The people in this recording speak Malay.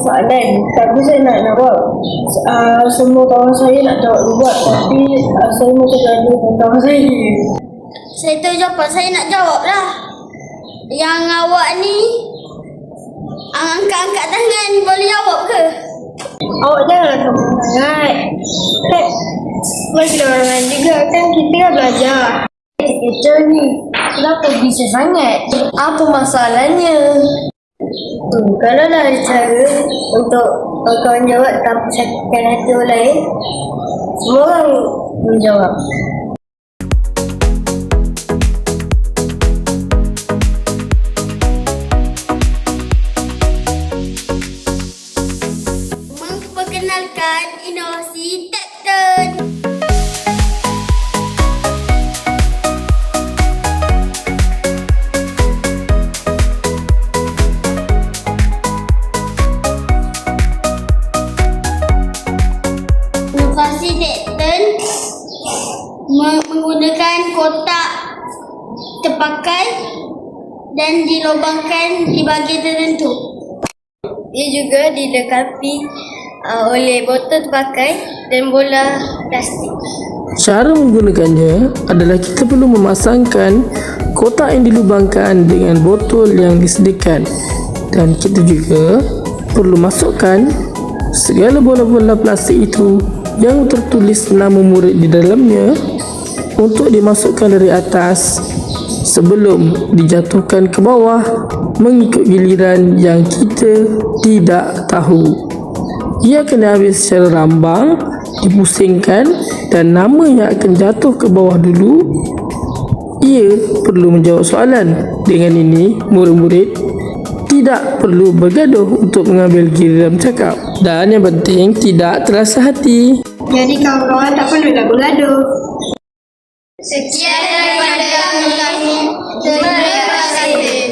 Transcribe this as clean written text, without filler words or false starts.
soalan. Tapi saya nak buat. Semua kawan saya nak jawab buat. Tapi saya macam gaduh dengan kawan saya. Saya tahu jawapan, saya nak jawab lah. Yang awak ni angkat-angkat tangan, boleh jawab ke? Awak janganlah kamu sangat. Kan masih orang lain juga kan, kita kan belajar. Teacher ni, kenapa bisa sangat? Apa masalahnya? Kalau dah ada cara untuk kawan jawab tanpa sakitkan hati orang lain, semua orang menjawab. Memperkenalkan inovasi Tekton. Inovasi Tekton menggunakan kotak terpakai dan dilubangkan di bahagian tertentu. Ia juga dilengkapi oleh botol terpakai dan bola plastik. Cara menggunakannya adalah kita perlu memasangkan kotak yang dilubangkan dengan botol yang disediakan, dan kita juga perlu masukkan segala bola-bola plastik itu yang tertulis nama murid di dalamnya untuk dimasukkan dari atas sebelum dijatuhkan ke bawah mengikut giliran yang kita tidak tahu. Ia akan diambil secara rambang, dipusingkan, dan nama yang akan jatuh ke bawah dulu. Ia perlu menjawab soalan. Dengan ini, murid-murid tidak perlu bergaduh untuk mengambil giliran bercakap. Dan yang penting, tidak terasa hati. Jadi kawan-kawan tak perlulah bergaduh. Sekian daripada kami. Terima kasih.